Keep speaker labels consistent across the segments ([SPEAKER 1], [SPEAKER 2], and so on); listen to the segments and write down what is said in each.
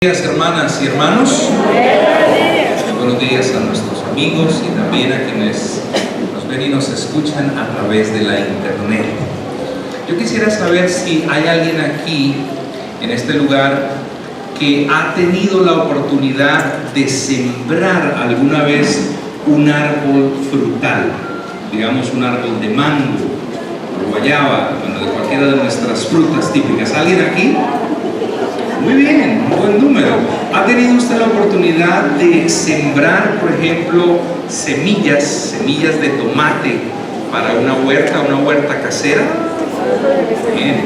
[SPEAKER 1] Buenos días, hermanas y hermanos. Buenos días a nuestros amigos y también a quienes nos ven y nos escuchan a través de la internet. Yo quisiera saber si hay alguien aquí en este lugar que ha tenido la oportunidad de sembrar alguna vez un árbol frutal, digamos un árbol de mango, o guayaba, bueno, de cualquiera de nuestras frutas típicas. ¿Alguien aquí? Muy bien, un buen número. ¿Ha tenido usted la oportunidad de sembrar, por ejemplo, semillas de tomate para una huerta casera? Bien.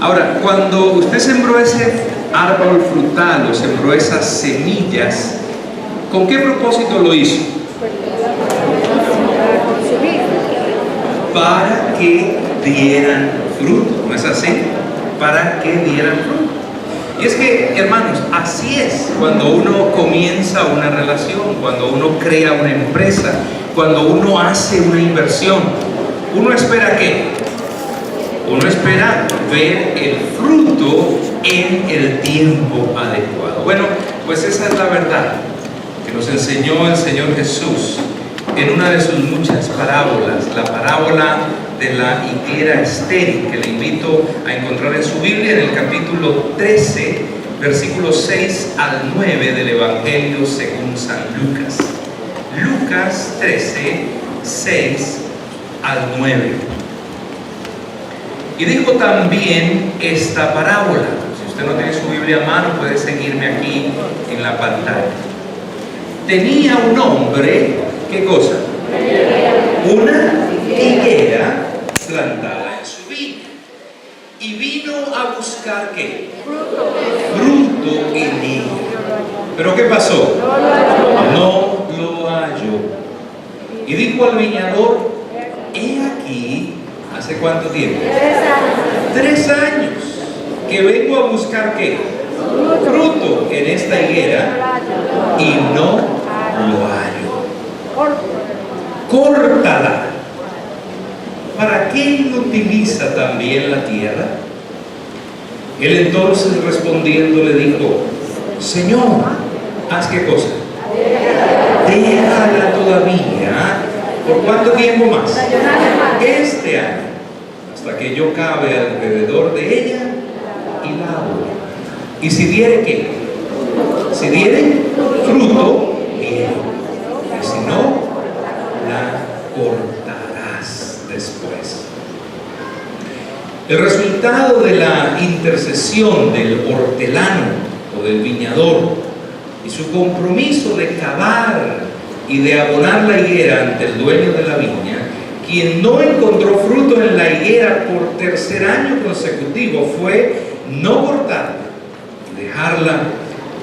[SPEAKER 1] Ahora, cuando usted sembró ese árbol frutal o sembró esas semillas, ¿con qué propósito lo hizo? Para que dieran fruto, ¿no es así? Para que dieran fruto. Y es que, hermanos, así es cuando uno comienza una relación, cuando uno crea una empresa, cuando uno hace una inversión. ¿Uno espera qué? Uno espera ver el fruto en el tiempo adecuado. Bueno, pues esa es la verdad que nos enseñó el Señor Jesús en una de sus muchas parábolas, la parábola de la higuera estéril, que le invito a encontrar en su Biblia en el capítulo 13, versículos 6 al 9 del Evangelio según San Lucas. Lucas 13, 6 al 9. Y dijo también esta parábola. Si usted no tiene su Biblia a mano, puede seguirme aquí en la pantalla. Tenía un hombre, ¿qué cosa? Una higuera plantada en su viña, y vino a buscar ¿qué? Fruto en ella. ¿Pero qué pasó? No lo halló. Y dijo al viñador: he aquí, ¿hace cuánto tiempo? 3 años que vengo a buscar ¿qué? Fruto en esta higuera y no lo hallo. Córtala. ¿Para qué utiliza también la tierra? Él entonces respondiendo le dijo: Señor, ¿haz qué cosa? Déjala todavía. ¿Por cuánto tiempo más? Este año, hasta que yo cabe alrededor de ella y la abro. ¿Y si diere qué? Si diere fruto, bien. Y si no, la cortarás después. El resultado de la intercesión del hortelano o del viñador y su compromiso de cavar y de abonar la higuera ante el dueño de la viña, quien no encontró fruto en la higuera por 3er año consecutivo, fue no cortarla, dejarla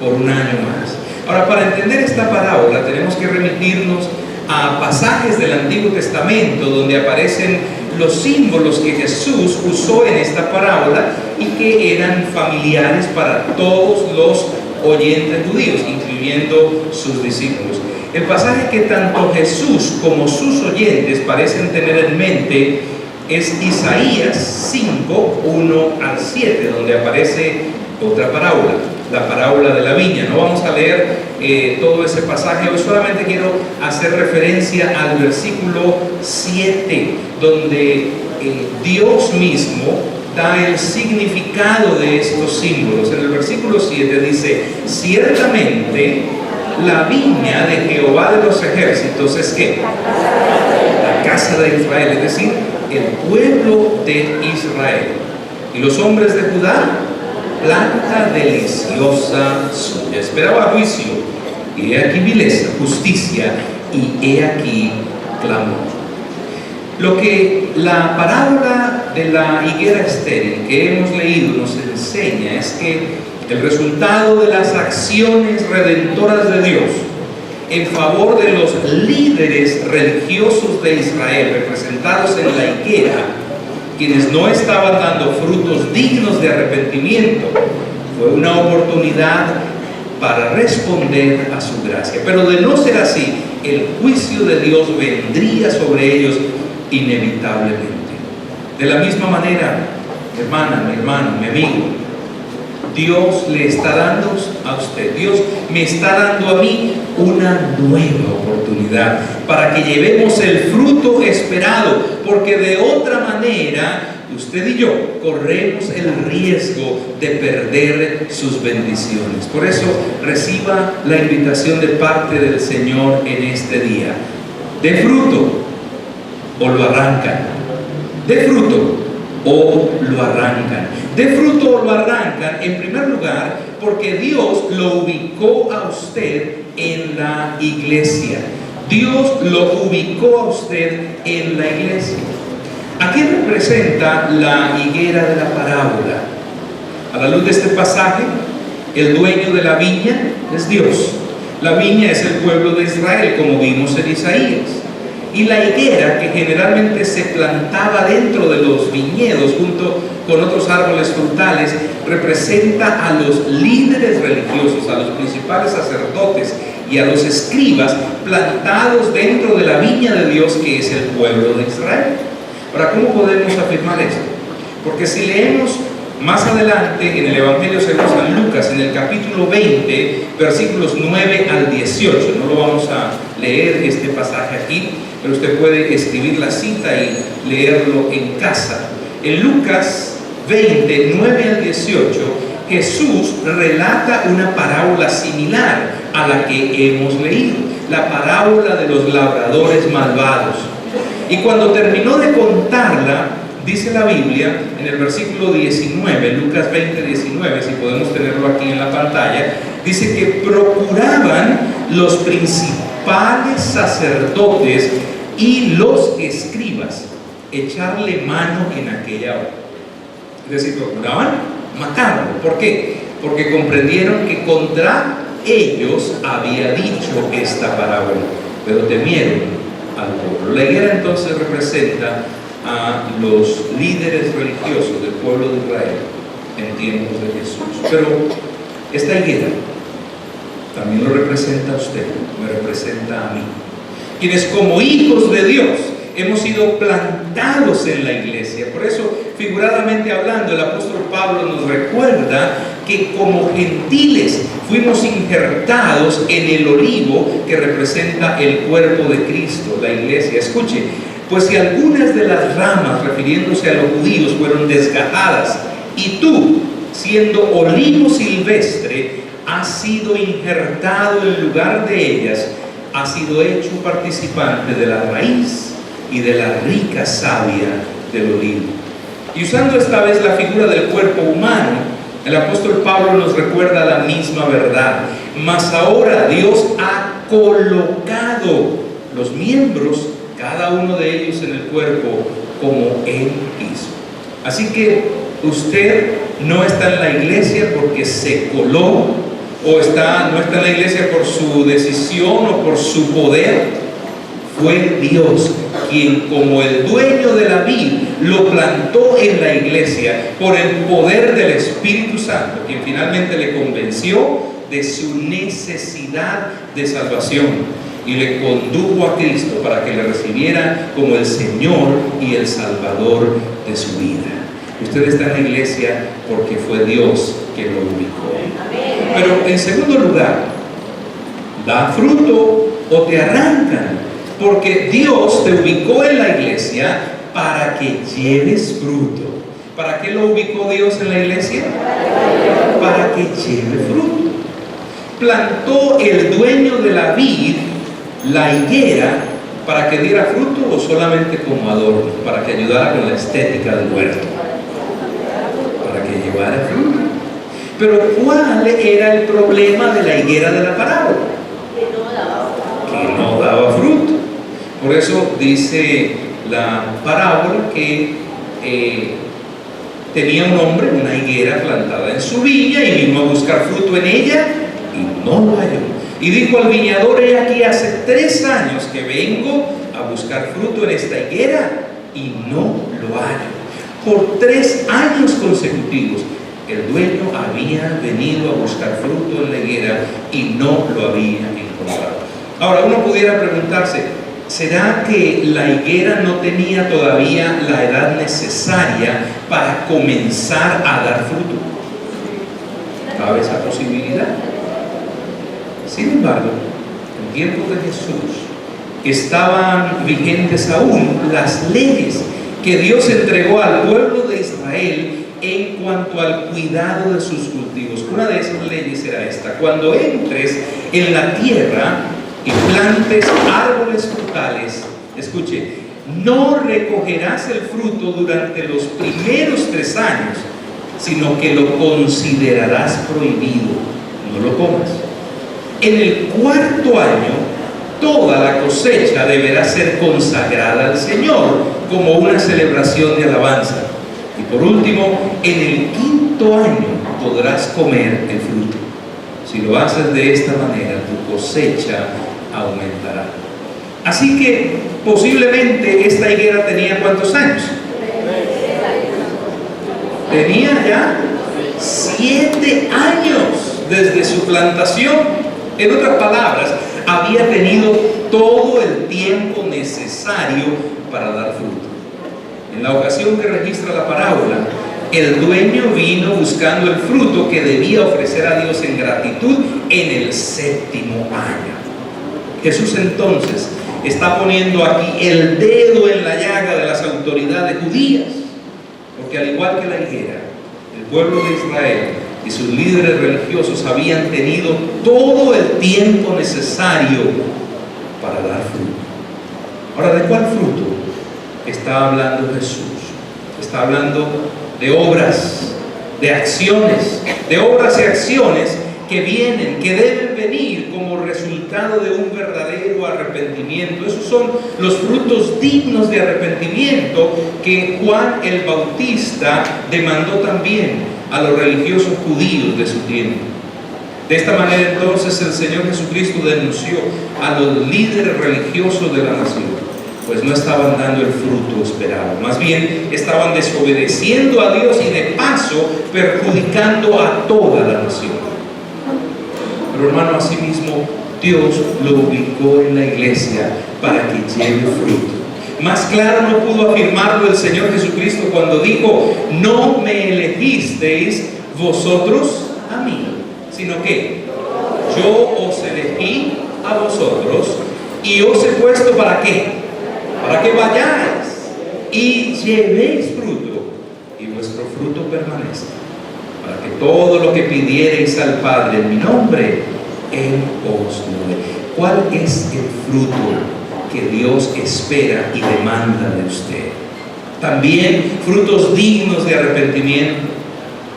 [SPEAKER 1] por un año más. Ahora, para entender esta parábola tenemos que remitirnos a pasajes del Antiguo Testamento donde aparecen los símbolos que Jesús usó en esta parábola y que eran familiares para todos los oyentes judíos, incluyendo sus discípulos. El pasaje que tanto Jesús como sus oyentes parecen tener en mente es Isaías 5, 1 al 7, donde aparece otra parábola, la parábola de la viña. No vamos a leer todo ese pasaje, hoy solamente quiero hacer referencia al versículo 7, donde Dios mismo da el significado de estos símbolos. En el versículo 7 dice: ciertamente la viña de Jehová de los ejércitos es ¿qué? La casa de Israel, es decir, el pueblo de Israel. Y los hombres de Judá, planta deliciosa suya. Esperaba juicio, y he aquí vileza, justicia, y he aquí clamor. Lo que la parábola de la higuera estéril que hemos leído nos enseña es que el resultado de las acciones redentoras de Dios en favor de los líderes religiosos de Israel, representados en la higuera, quienes no estaban dando frutos dignos de arrepentimiento, fue una oportunidad para responder a su gracia. Pero de no ser así, el juicio de Dios vendría sobre ellos inevitablemente. De la misma manera, hermana, mi hermano, mi amigo, Dios le está dando a usted. Dios me está dando a mí una nueva oportunidad para que llevemos el fruto esperado, porque de otra manera usted y yo corremos el riesgo de perder sus bendiciones. Por eso reciba la invitación de parte del Señor en este día. De fruto o lo arrancan. De fruto o lo arrancan. De fruto o lo arrancan, en primer lugar, porque Dios lo ubicó a usted en la iglesia. Dios lo ubicó a usted en la iglesia. ¿A quién representa la higuera de la parábola? A la luz de este pasaje, el dueño de la viña es Dios. La viña es el pueblo de Israel, como vimos en Isaías. Y la higuera, que generalmente se plantaba dentro de los viñedos junto con otros árboles frutales, representa a los líderes religiosos, a los principales sacerdotes y a los escribas plantados dentro de la viña de Dios, que es el pueblo de Israel. Ahora, ¿cómo podemos afirmar esto? Porque si leemos más adelante en el Evangelio según San Lucas, en el capítulo 20, versículos 9 al 18, no lo vamos a leer este pasaje aquí, pero usted puede escribir la cita y leerlo en casa. En Lucas 20, 9 al 18, Jesús relata una parábola similar a la que hemos leído, la parábola de los labradores malvados. Y cuando terminó de contarla, dice la Biblia en el versículo 19, Lucas 20, 19, si podemos tenerlo aquí en la pantalla, dice que procuraban los principales sacerdotes y los escribas echarle mano en aquella hora. Es decir, procuraban matarlo. ¿Por qué? Porque comprendieron que contra ellos había dicho esta parábola, pero temieron al pueblo. La higuera entonces representa a los líderes religiosos del pueblo de Israel en tiempos de Jesús. Pero esta higuera también lo representa a usted, me representa a mí, quienes como hijos de Dios hemos sido plantados en la iglesia. Por eso, figuradamente hablando, el apóstol Pablo nos recuerda que como gentiles fuimos injertados en el olivo que representa el cuerpo de Cristo, la iglesia. Escuche, pues si algunas de las ramas, refiriéndose a los judíos, fueron desgajadas, y tú, siendo olivo silvestre, has sido injertado en lugar de ellas, has sido hecho participante de la raíz y de la rica savia del olivo. Y usando esta vez la figura del cuerpo humano, el apóstol Pablo nos recuerda la misma verdad. Mas ahora Dios ha colocado los miembros, cada uno de ellos en el cuerpo, como Él quiso. Así que usted no está en la iglesia porque se coló, o no está en la iglesia por su decisión o por su poder. Fue Dios quien, como el dueño de la vid, lo plantó en la iglesia por el poder del Espíritu Santo, quien finalmente le convenció de su necesidad de salvación y le condujo a Cristo para que le recibiera como el Señor y el Salvador de su vida. Usted está en la iglesia porque fue Dios quien lo ubicó. Pero en segundo lugar, da fruto o te arrancan. Porque Dios te ubicó en la iglesia para que lleves fruto. ¿Para qué lo ubicó Dios en la iglesia? Para que lleve fruto. ¿Plantó el dueño de la vid la higuera para que diera fruto o solamente como adorno, para que ayudara con la estética del huerto? Para que llevara fruto. Pero ¿cuál era el problema de la higuera de la parábola? Que no daba fruto. Por eso dice la parábola que tenía un hombre una higuera plantada en su viña y vino a buscar fruto en ella y no lo halló. Y dijo al viñador: he aquí, hace 3 años que vengo a buscar fruto en esta higuera y no lo hallo. Por 3 años consecutivos el dueño había venido a buscar fruto en la higuera y no lo había encontrado. Ahora uno pudiera preguntarse: ¿será que la higuera no tenía todavía la edad necesaria para comenzar a dar fruto? ¿Cabe esa posibilidad? Sin embargo, en tiempos de Jesús estaban vigentes aún las leyes que Dios entregó al pueblo de Israel en cuanto al cuidado de sus cultivos. Una de esas leyes era esta: cuando entres en la tierra y plantes árboles frutales, escuche, no recogerás el fruto durante los primeros 3 años, sino que lo considerarás prohibido, no lo comas. En el 4.º año, toda la cosecha deberá ser consagrada al Señor como una celebración de alabanza. Y por último, en el 5.º año podrás comer el fruto. Si lo haces de esta manera, tu cosecha aumentará. Así que posiblemente esta higuera tenía ¿cuántos años? Tenía ya 7 años desde su plantación. En otras palabras, había tenido todo el tiempo necesario para dar fruto. En la ocasión que registra la parábola, el dueño vino buscando el fruto que debía ofrecer a Dios en gratitud en el 7.º año. Jesús entonces está poniendo aquí el dedo en la llaga de las autoridades judías, porque al igual que la higuera, el pueblo de Israel y sus líderes religiosos habían tenido todo el tiempo necesario para dar fruto. Ahora, ¿de cuál fruto está hablando Jesús? Está hablando de obras, de acciones, de obras y acciones que vienen, que deben venir como resultado de un verdadero arrepentimiento. Esos son los frutos dignos de arrepentimiento que Juan el Bautista demandó también a los religiosos judíos de su tiempo. De esta manera entonces el Señor Jesucristo denunció a los líderes religiosos de la nación, pues no estaban dando el fruto esperado, más bien estaban desobedeciendo a Dios y de paso perjudicando a toda la nación. Pero hermano, asimismo Dios lo ubicó en la iglesia para que lleve fruto. Más claro no pudo afirmarlo el Señor Jesucristo cuando dijo: no me elegisteis vosotros a mí, sino que yo os elegí a vosotros y os he puesto ¿para qué? Para que vayáis y llevéis fruto y vuestro fruto permanezca, para que todo lo que pidiereis al Padre en mi nombre, Él os lo dé. ¿Cuál es el fruto que Dios espera y demanda de usted? También frutos dignos de arrepentimiento.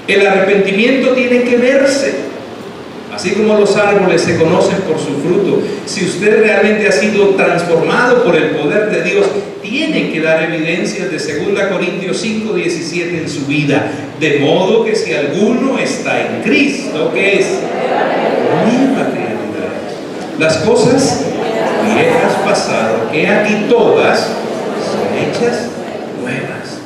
[SPEAKER 1] El arrepentimiento tiene que verse. Así como los árboles se conocen por su fruto, si usted realmente ha sido transformado por el poder de Dios, tiene que dar evidencias de 2 Corintios 5:17 en su vida. De modo que si alguno está en Cristo, ¿qué es? Nueva criatura. Las cosas viejas pasaron, he aquí todas son hechas nuevas.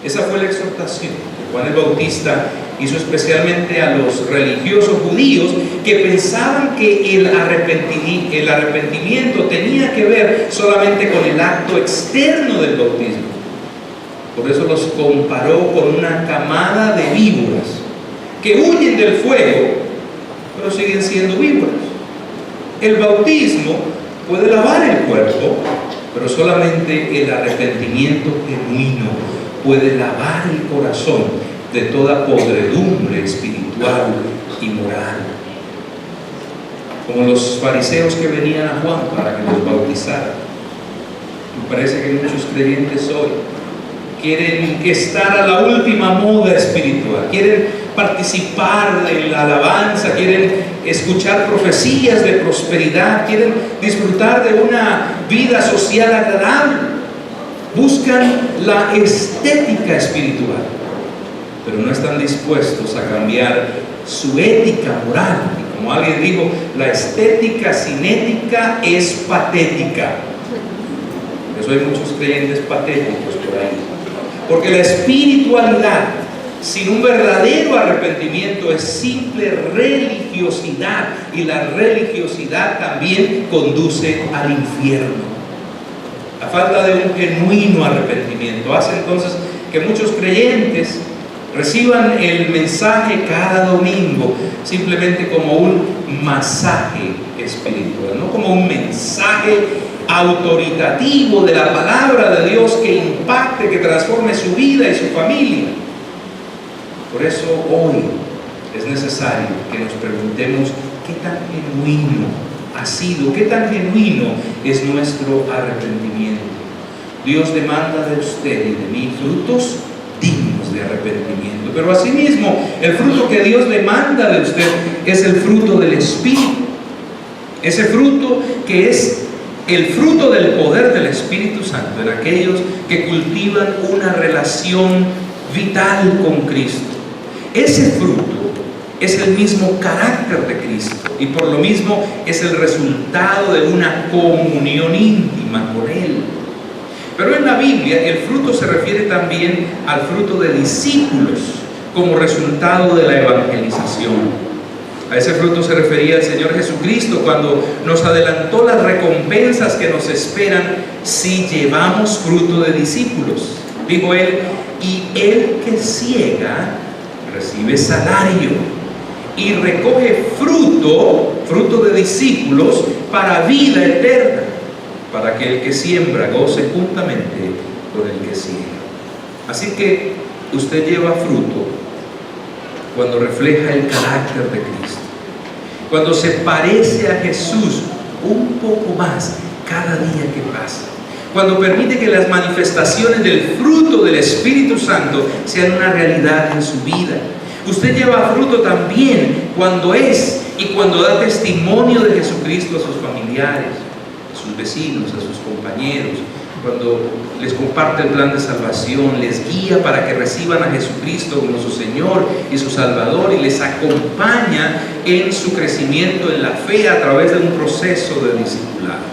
[SPEAKER 1] Esa fue la exhortación que Juan el Bautista hizo especialmente a los religiosos judíos que pensaban que el arrepentimiento tenía que ver solamente con el acto externo del bautismo. Por eso los comparó con una camada de víboras que huyen del fuego, pero siguen siendo víboras. El bautismo puede lavar el cuerpo, pero solamente el arrepentimiento genuino puede lavar el corazón de toda podredumbre espiritual y moral. Como los fariseos que venían a Juan para que los bautizara. Me parece que muchos creyentes hoy quieren estar a la última moda espiritual, quieren participar de la alabanza, quieren escuchar profecías de prosperidad, quieren disfrutar de una vida social agradable, buscan la estética espiritual, pero no están dispuestos a cambiar su ética moral. Y como alguien dijo, la estética sin ética es patética. Por eso hay muchos creyentes patéticos por ahí, porque la espiritualidad sin un verdadero arrepentimiento es simple religiosidad, y la religiosidad también conduce al infierno. La falta de un genuino arrepentimiento hace entonces que muchos creyentes Reciban el mensaje cada domingo simplemente como un masaje espiritual, no como un mensaje autoritativo de la palabra de Dios que impacte, que transforme su vida y su familia. Por eso hoy es necesario que nos preguntemos qué tan genuino ha sido, qué tan genuino es nuestro arrepentimiento. Dios demanda de usted y de mí frutos dignos de arrepentimiento, pero asimismo el fruto que Dios demanda de usted es el fruto del Espíritu, ese fruto que es el fruto del poder del Espíritu Santo en aquellos que cultivan una relación vital con Cristo. Ese fruto es el mismo carácter de Cristo y por lo mismo es el resultado de una comunión íntima con Él. Pero en la Biblia el fruto se refiere también al fruto de discípulos como resultado de la evangelización. A ese fruto se refería el Señor Jesucristo cuando nos adelantó las recompensas que nos esperan si llevamos fruto de discípulos. Dijo Él, y el que siega recibe salario y recoge fruto de discípulos para vida eterna, para que el que siembra goce juntamente con el que siega. Así que usted lleva fruto cuando refleja el carácter de Cristo, cuando se parece a Jesús un poco más cada día que pasa, cuando permite que las manifestaciones del fruto del Espíritu Santo sean una realidad en su vida. Usted lleva fruto también cuando es y cuando da testimonio de Jesucristo a sus familiares, a sus vecinos, a sus compañeros, cuando les comparte el plan de salvación, les guía para que reciban a Jesucristo como su Señor y su Salvador y les acompaña en su crecimiento en la fe a través de un proceso de discipulado.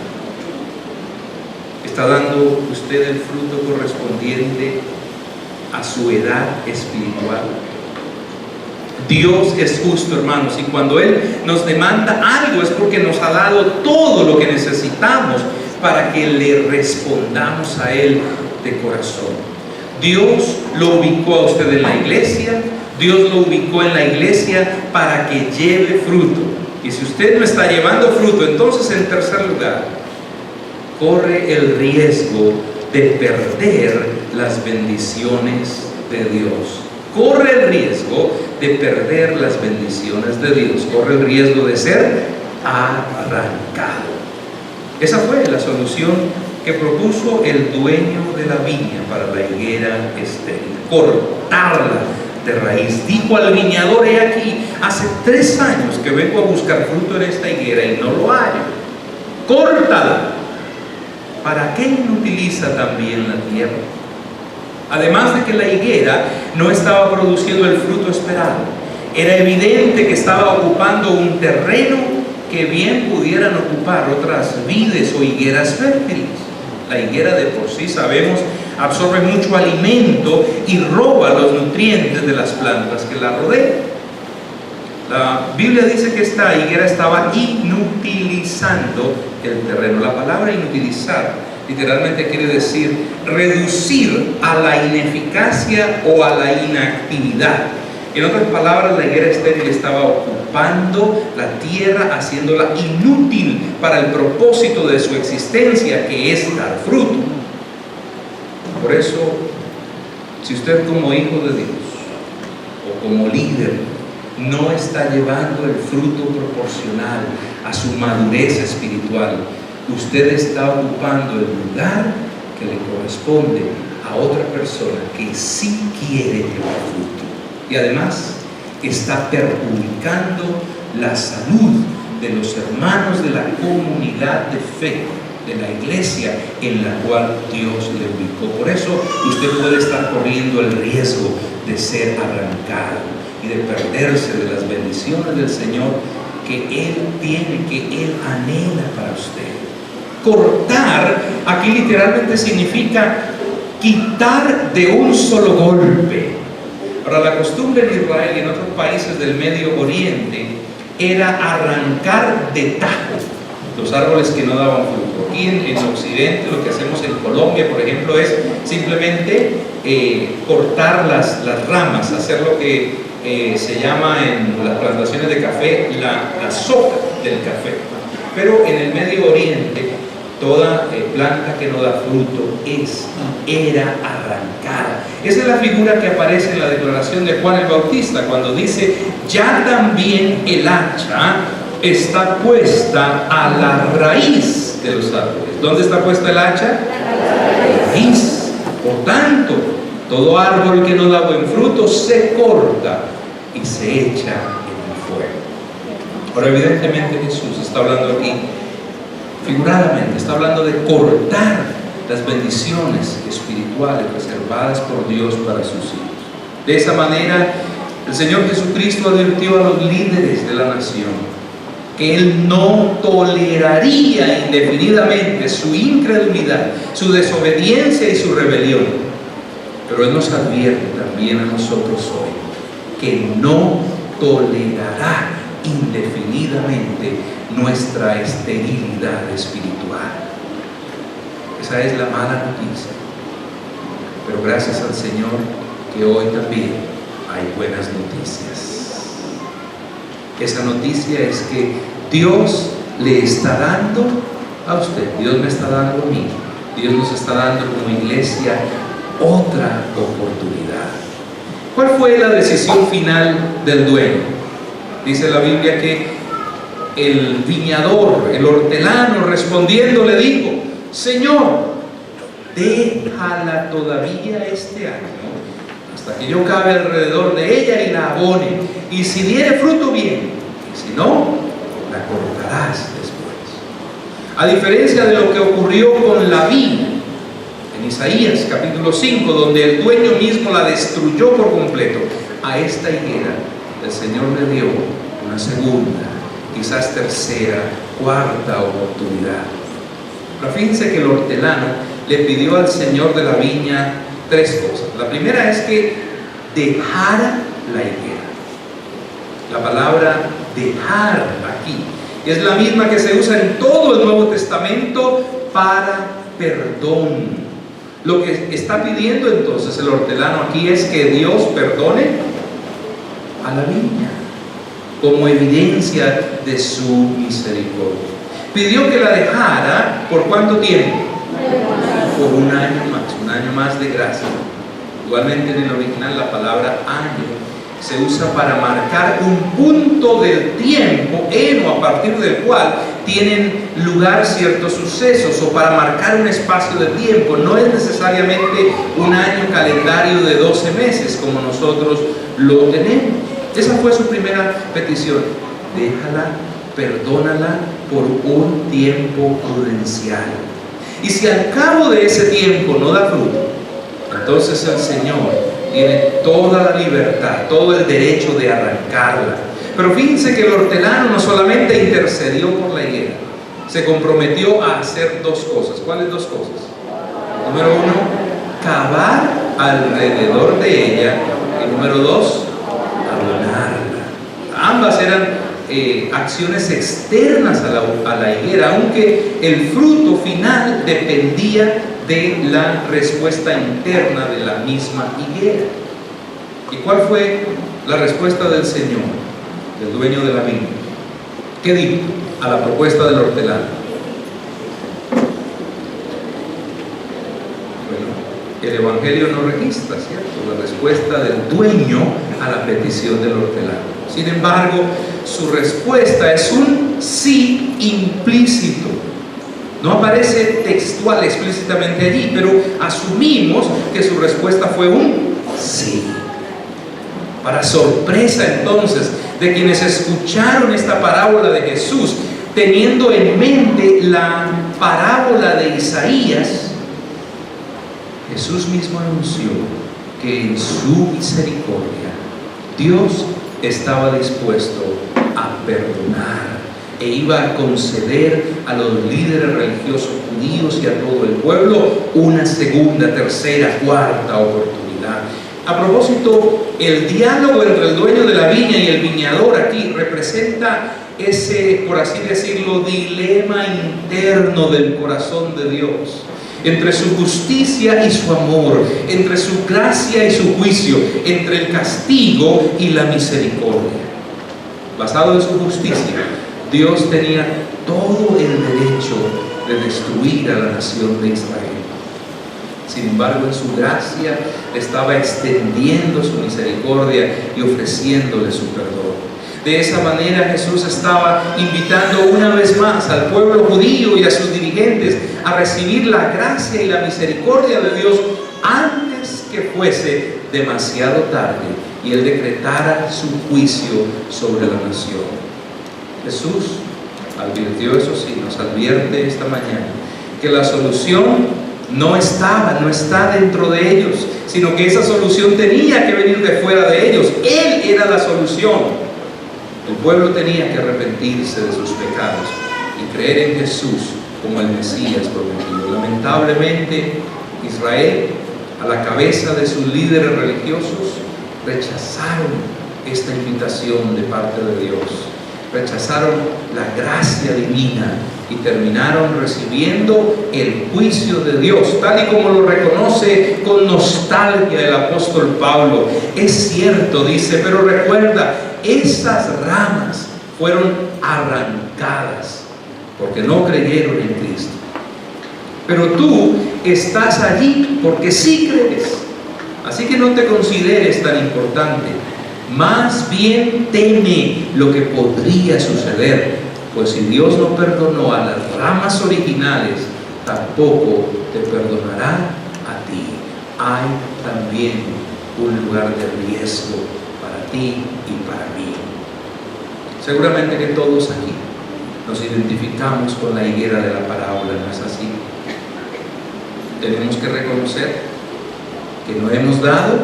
[SPEAKER 1] ¿Está dando usted el fruto correspondiente a su edad espiritual? Dios es justo, hermanos, y cuando Él nos demanda algo es porque nos ha dado todo lo que necesitamos para que le respondamos a Él de corazón. Dios lo ubicó a usted en la iglesia, Dios lo ubicó en la iglesia para que lleve fruto. Y si usted no está llevando fruto, entonces en tercer lugar, corre el riesgo de perder las bendiciones de Dios. Corre el riesgo de perder las bendiciones de Dios. Corre el riesgo de ser arrancado. Esa fue la solución que propuso el dueño de la viña para la higuera estéril: cortarla de raíz. Dijo al viñador: he aquí, hace 3 años que vengo a buscar fruto en esta higuera y no lo hallo. Córtala. ¿Para qué inutiliza también la tierra? Además de que la higuera no estaba produciendo el fruto esperado, era evidente que estaba ocupando un terreno que bien pudieran ocupar otras vides o higueras fértiles. La higuera de por sí, sabemos, absorbe mucho alimento y roba los nutrientes de las plantas que la rodean. La Biblia dice que esta higuera estaba inutilizando el terreno. La palabra inutilizar literalmente quiere decir reducir a la ineficacia o a la inactividad. En otras palabras, la higuera estéril estaba ocupando la tierra, haciéndola inútil para el propósito de su existencia, que es dar fruto. Por eso, si usted como hijo de Dios o como líder no está llevando el fruto proporcional a su madurez espiritual, usted está ocupando el lugar que le corresponde a otra persona que sí quiere llevar fruto. Y además está perjudicando la salud de los hermanos de la comunidad de fe, de la iglesia en la cual Dios le ubicó. Por eso usted puede estar corriendo el riesgo de ser arrancado y de perderse de las bendiciones del Señor que Él tiene, que Él anhela para usted. Cortar aquí literalmente significa quitar de un solo golpe. Ahora, la costumbre en Israel y en otros países del Medio Oriente era arrancar de tajo. los árboles que no daban fruto. Aquí en Occidente lo que hacemos en Colombia, por ejemplo, es simplemente cortar las ramas, hacer lo que se llama en las plantaciones de café la soja del café. Pero en el Medio Oriente, toda planta que no da fruto era arrancada. Esa es la figura que aparece en la declaración de Juan el Bautista cuando dice: ya también el hacha está puesta a la raíz de los árboles. ¿Dónde está puesta el hacha? La raíz. Por tanto, todo árbol que no da buen fruto se corta y se echa en el fuego. Ahora, evidentemente Jesús está hablando aquí, figuradamente, está hablando de cortar las bendiciones espirituales reservadas por Dios para sus hijos. De esa manera, el Señor Jesucristo advirtió a los líderes de la nación que Él no toleraría indefinidamente su incredulidad, su desobediencia y su rebelión. Pero Él nos advierte también a nosotros hoy que no tolerará indefinidamente nuestra esterilidad espiritual. Esa es la mala noticia. Pero gracias al Señor que hoy también hay buenas noticias. Esa noticia es que Dios le está dando a usted, Dios me está dando a mí, Dios nos está dando como iglesia otra oportunidad. ¿Cuál fue la decisión final del dueño? Dice la Biblia que el viñador, el hortelano, respondiendo le dijo: Señor, déjala todavía este año, hasta que yo cabe alrededor de ella y la abone, y si diere fruto, bien, y si no, la cortarás después. A diferencia de lo que ocurrió con la viña en Isaías capítulo 5, donde el dueño mismo la destruyó por completo, a esta higuera el Señor le dio una segunda, quizás tercera, cuarta oportunidad. Pero fíjense que el hortelano le pidió al Señor de la viña tres cosas. La primera es que dejara la higuera. La palabra dejar aquí es la misma que se usa en todo el Nuevo Testamento para perdón. Lo que está pidiendo entonces el hortelano aquí es que Dios perdone a la viña como evidencia de su misericordia. Pidió que la dejara ¿por cuánto tiempo? Por un año más de gracia. Igualmente en el original la palabra año se usa para marcar un punto del tiempo en o a partir del cual tienen lugar ciertos sucesos, o para marcar un espacio de tiempo. No es necesariamente un año calendario de 12 meses como nosotros lo tenemos. Esa fue su primera petición: déjala, perdónala por un tiempo prudencial. Y si al cabo de ese tiempo no da fruto, entonces el Señor tiene toda la libertad, todo el derecho de arrancarla. Pero fíjense que el hortelano no solamente intercedió por la higuera, se comprometió a hacer dos cosas. ¿Cuáles dos cosas? Número uno, cavar alrededor de ella, y número dos, abonarla. Ambas eran acciones externas a la higuera, aunque el fruto final dependía de la respuesta interna de la misma higuera. ¿Y cuál fue la respuesta del Señor, del dueño de la viña? ¿Qué dijo a la propuesta del hortelano? Bueno, el Evangelio no registra, ¿cierto?, la respuesta del dueño a la petición del hortelano. Sin embargo, su respuesta es un sí implícito. No aparece textual explícitamente allí, pero asumimos que su respuesta fue un sí. Para sorpresa entonces de quienes escucharon esta parábola de Jesús, teniendo en mente la parábola de Isaías, Jesús mismo anunció que en su misericordia Dios estaba dispuesto a perdonar e iba a conceder a los líderes religiosos judíos y a todo el pueblo una segunda, tercera, cuarta oportunidad. A propósito, el diálogo entre el dueño de la viña y el viñador aquí representa ese, por así decirlo, dilema interno del corazón de Dios, entre su justicia y su amor, entre su gracia y su juicio, entre el castigo y la misericordia. Basado en su justicia, Dios tenía todo el derecho de destruir a la nación de Israel. Sin embargo, en su gracia estaba extendiendo su misericordia y ofreciéndole su perdón. De esa manera Jesús estaba invitando una vez más al pueblo judío y a sus dirigentes a recibir la gracia y la misericordia de Dios antes que fuese demasiado tarde y Él decretara su juicio sobre la nación. Jesús advirtió, eso sí, nos advierte esta mañana, que la solución no está dentro de ellos, sino que esa solución tenía que venir de fuera de ellos. Él era la solución. El pueblo tenía que arrepentirse de sus pecados y creer en Jesús como el Mesías prometido. Lamentablemente, Israel, a la cabeza de sus líderes religiosos, rechazaron esta invitación de parte de Dios. Rechazaron la gracia divina y terminaron recibiendo el juicio de Dios, tal y como lo reconoce con nostalgia el apóstol Pablo. Es cierto, dice, pero recuerda, esas ramas fueron arrancadas porque no creyeron en Cristo. Pero tú estás allí porque sí crees. Así que no te consideres tan importante. Más bien teme lo que podría suceder, pues si Dios no perdonó a las ramas originales, tampoco te perdonará a ti. Hay también un lugar de riesgo para ti y para mí. Seguramente que todos aquí nos identificamos con la higuera de la parábola, ¿no es así? Tenemos que reconocer que no hemos dado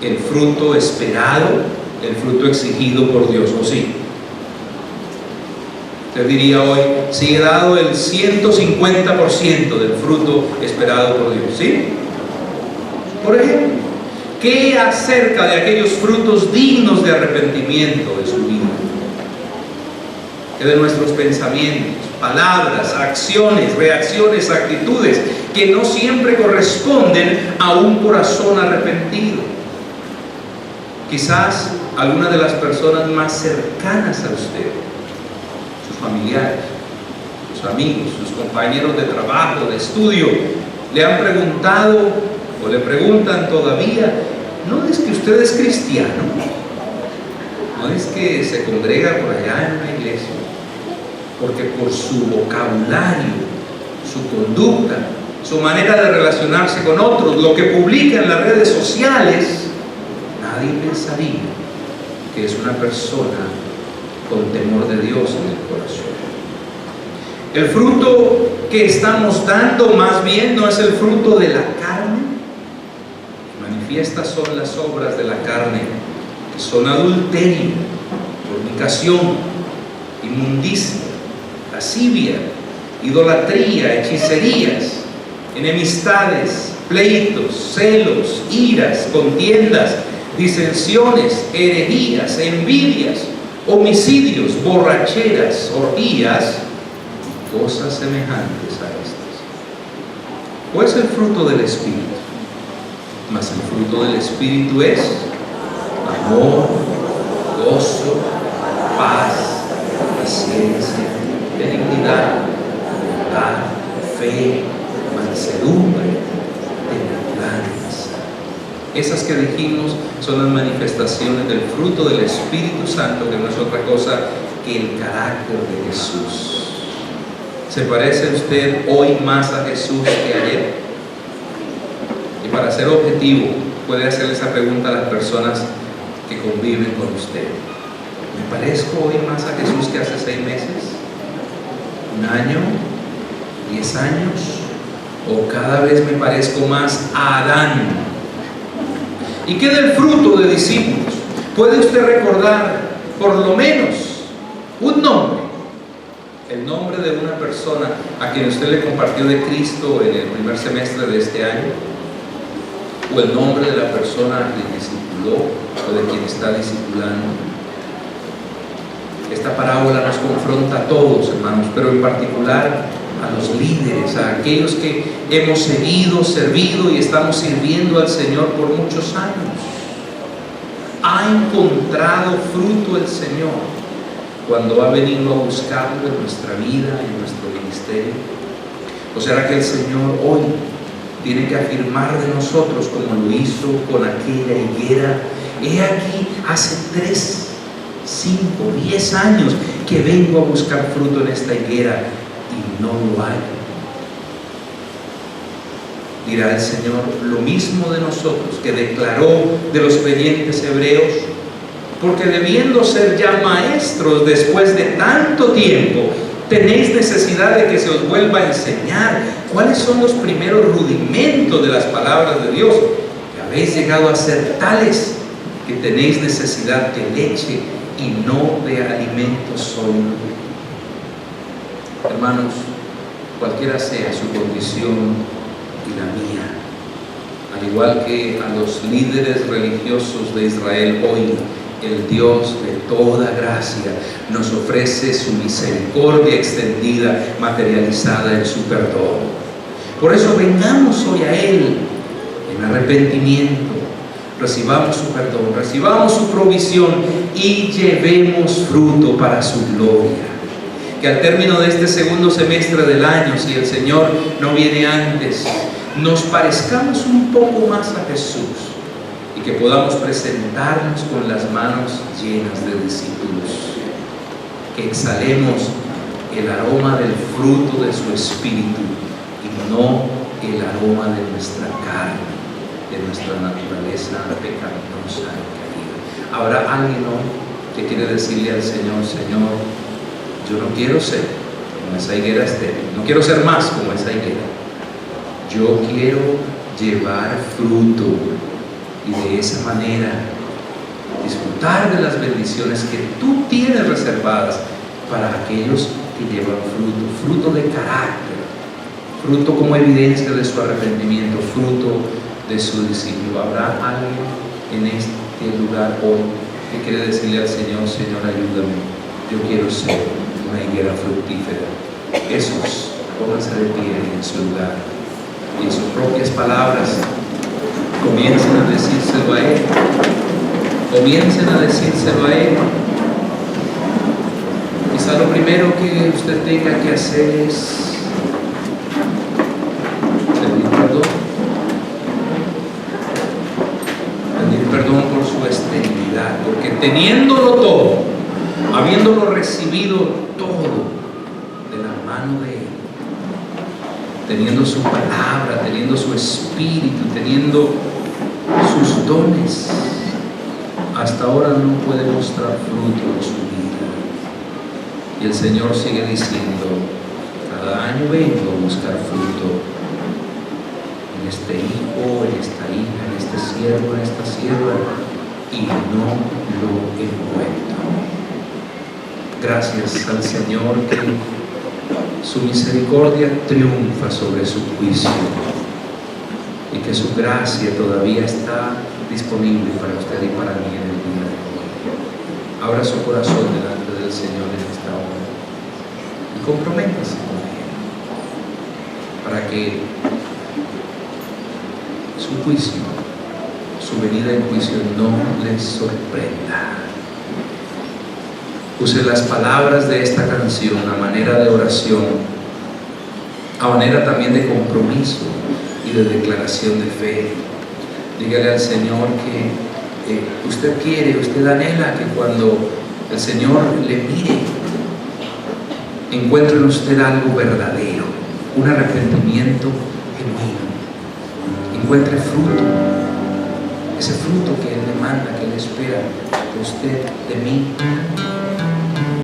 [SPEAKER 1] el fruto esperado, el fruto exigido por Dios, ¿o sí? Usted diría hoy, sí he dado el 150% del fruto esperado por Dios, ¿sí? Por ejemplo, ¿qué acerca de aquellos frutos dignos de arrepentimiento de su vida? ¿Qué de nuestros pensamientos, palabras, acciones, reacciones, actitudes que no siempre corresponden a un corazón arrepentido? Quizás algunas de las personas más cercanas a usted, sus familiares, sus amigos, sus compañeros de trabajo, de estudio, le han preguntado o le preguntan todavía, ¿no es que usted es cristiano? ¿No es que se congrega por allá en una iglesia? Porque por su vocabulario, su conducta, su manera de relacionarse con otros, lo que publica en las redes sociales, nadie pensaría que es una persona con temor de Dios en el corazón. El fruto que estamos dando más bien no es el fruto de la carne. Manifiestas son las obras de la carne, que son adulterio, fornicación, inmundicia, lascivia, idolatría, hechicerías, enemistades, pleitos, celos, iras, contiendas, disensiones, herejías, envidias, homicidios, borracheras, orgías, cosas semejantes a estas. Pues el fruto del Espíritu, mas el fruto del Espíritu es amor, gozo, paz, paciencia, benignidad, bondad, fe, mansedumbre, templanza. Esas que dijimos son las manifestaciones del fruto del Espíritu Santo, que no es otra cosa que el carácter de Jesús. ¿Se parece usted hoy más a Jesús que ayer? Y para ser objetivo, puede hacerle esa pregunta a las personas que conviven con usted. ¿Me parezco hoy más a Jesús que hace 6 meses? ¿1 año? ¿10 años? ¿O cada vez me parezco más a Adán? ¿Y qué del fruto de discípulos? ¿Puede usted recordar por lo menos un nombre? El nombre de una persona a quien usted le compartió de Cristo en el primer semestre de este año. o el nombre de la persona que discipuló o de quien está discipulando. Esta parábola nos confronta a todos, hermanos, pero en particular a los líderes, a aquellos que hemos seguido, servido y estamos sirviendo al Señor por muchos años. ¿Ha encontrado fruto el Señor cuando ha venido a buscarlo en nuestra vida, en nuestro ministerio? ¿O será que el Señor hoy tiene que afirmar de nosotros como lo hizo con aquella higuera? He aquí, hace 3, 5, 10 años que vengo a buscar fruto en esta higuera y no lo hay. Dirá el Señor lo mismo de nosotros que declaró de los creyentes hebreos: porque debiendo ser ya maestros después de tanto tiempo, tenéis necesidad de que se os vuelva a enseñar cuáles son los primeros rudimentos de las palabras de Dios, que habéis llegado a ser tales que tenéis necesidad de leche y no de alimento sólido. Hermanos, cualquiera sea su condición y la mía, al igual que a los líderes religiosos de Israel, hoy el Dios de toda gracia nos ofrece su misericordia extendida, materializada en su perdón. Por eso vengamos hoy a Él en arrepentimiento, recibamos su perdón, recibamos su provisión y llevemos fruto para su gloria. Que al término de este segundo semestre del año, si el Señor no viene antes, nos parezcamos un poco más a Jesús y que podamos presentarnos con las manos llenas de discípulos. Que exhalemos el aroma del fruto de su Espíritu y no el aroma de nuestra carne, de nuestra naturaleza pecaminosa y caída. ¿Habrá alguien hoy que quiere decirle al Señor: Señor, yo no quiero ser como esa higuera estéril, no quiero ser más como esa higuera, yo quiero llevar fruto y de esa manera disfrutar de las bendiciones que tú tienes reservadas para aquellos que llevan fruto de carácter, fruto como evidencia de su arrepentimiento, fruto de su discípulo? ¿Habrá alguien en este lugar hoy que quiere decirle al Señor: Señor, ayúdame, yo quiero ser una higuera fructífera? Esos, pónganse de pie en su lugar y en sus propias palabras comiencen a decírselo a Él. Comiencen a decírselo a Él. Quizá lo primero que usted tenga que hacer es pedir perdón. Pedir perdón por su esterilidad, porque teniéndolo todo, habiéndolo recibido todo de la mano de Él, teniendo su palabra, teniendo su espíritu, teniendo sus dones, hasta ahora no puede mostrar fruto en su vida. Y el Señor sigue diciendo: cada año vengo a buscar fruto en este hijo, en esta hija, en este siervo, en esta sierva, y no lo encuentro. Gracias al Señor que su misericordia triunfa sobre su juicio y que su gracia todavía está disponible para usted y para mí en el día de hoy. Abra su corazón delante del Señor en esta hora y comprométase con Él para que su juicio, su venida en juicio, no les sorprenda. Use las palabras de esta canción a manera de oración, a manera también de compromiso y de declaración de fe. Dígale al Señor que usted quiere, usted anhela que cuando el Señor le mire, encuentre en usted algo verdadero, un arrepentimiento genuino, encuentre fruto, ese fruto que Él demanda, que Él espera de usted, de mí.